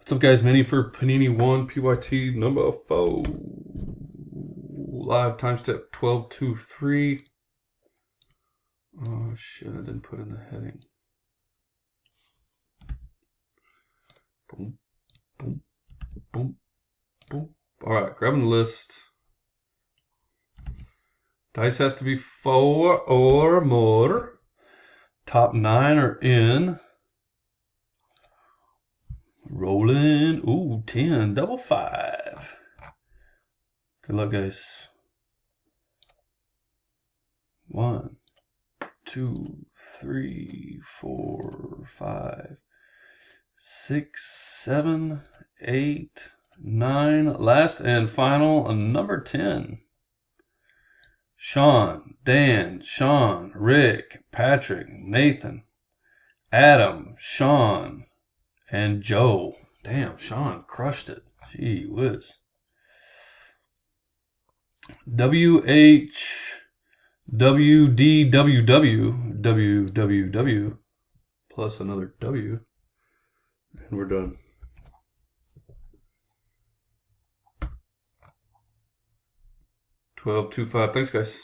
What's up, guys? Mini for Panini One Pyt number 4. Live time step 1223. Oh shit, I didn't put in the heading. Boom, boom, boom, boom. Alright, grabbing the list. Dice has to be 4 or more. Top 9 are in. Rolling. Ooh, 10. Double 5. Good luck, guys. 1, 2, 3, 4, 5, 6, 7, 8, 9. Last and final, number 10. Sean, Dan, Sean, Rick, Patrick, Nathan, Adam, Sean, and Joe. Damn, Sean crushed it. Gee whiz. WH, WDWW, WWW, plus another W, and we're done. 1225. Thanks, guys.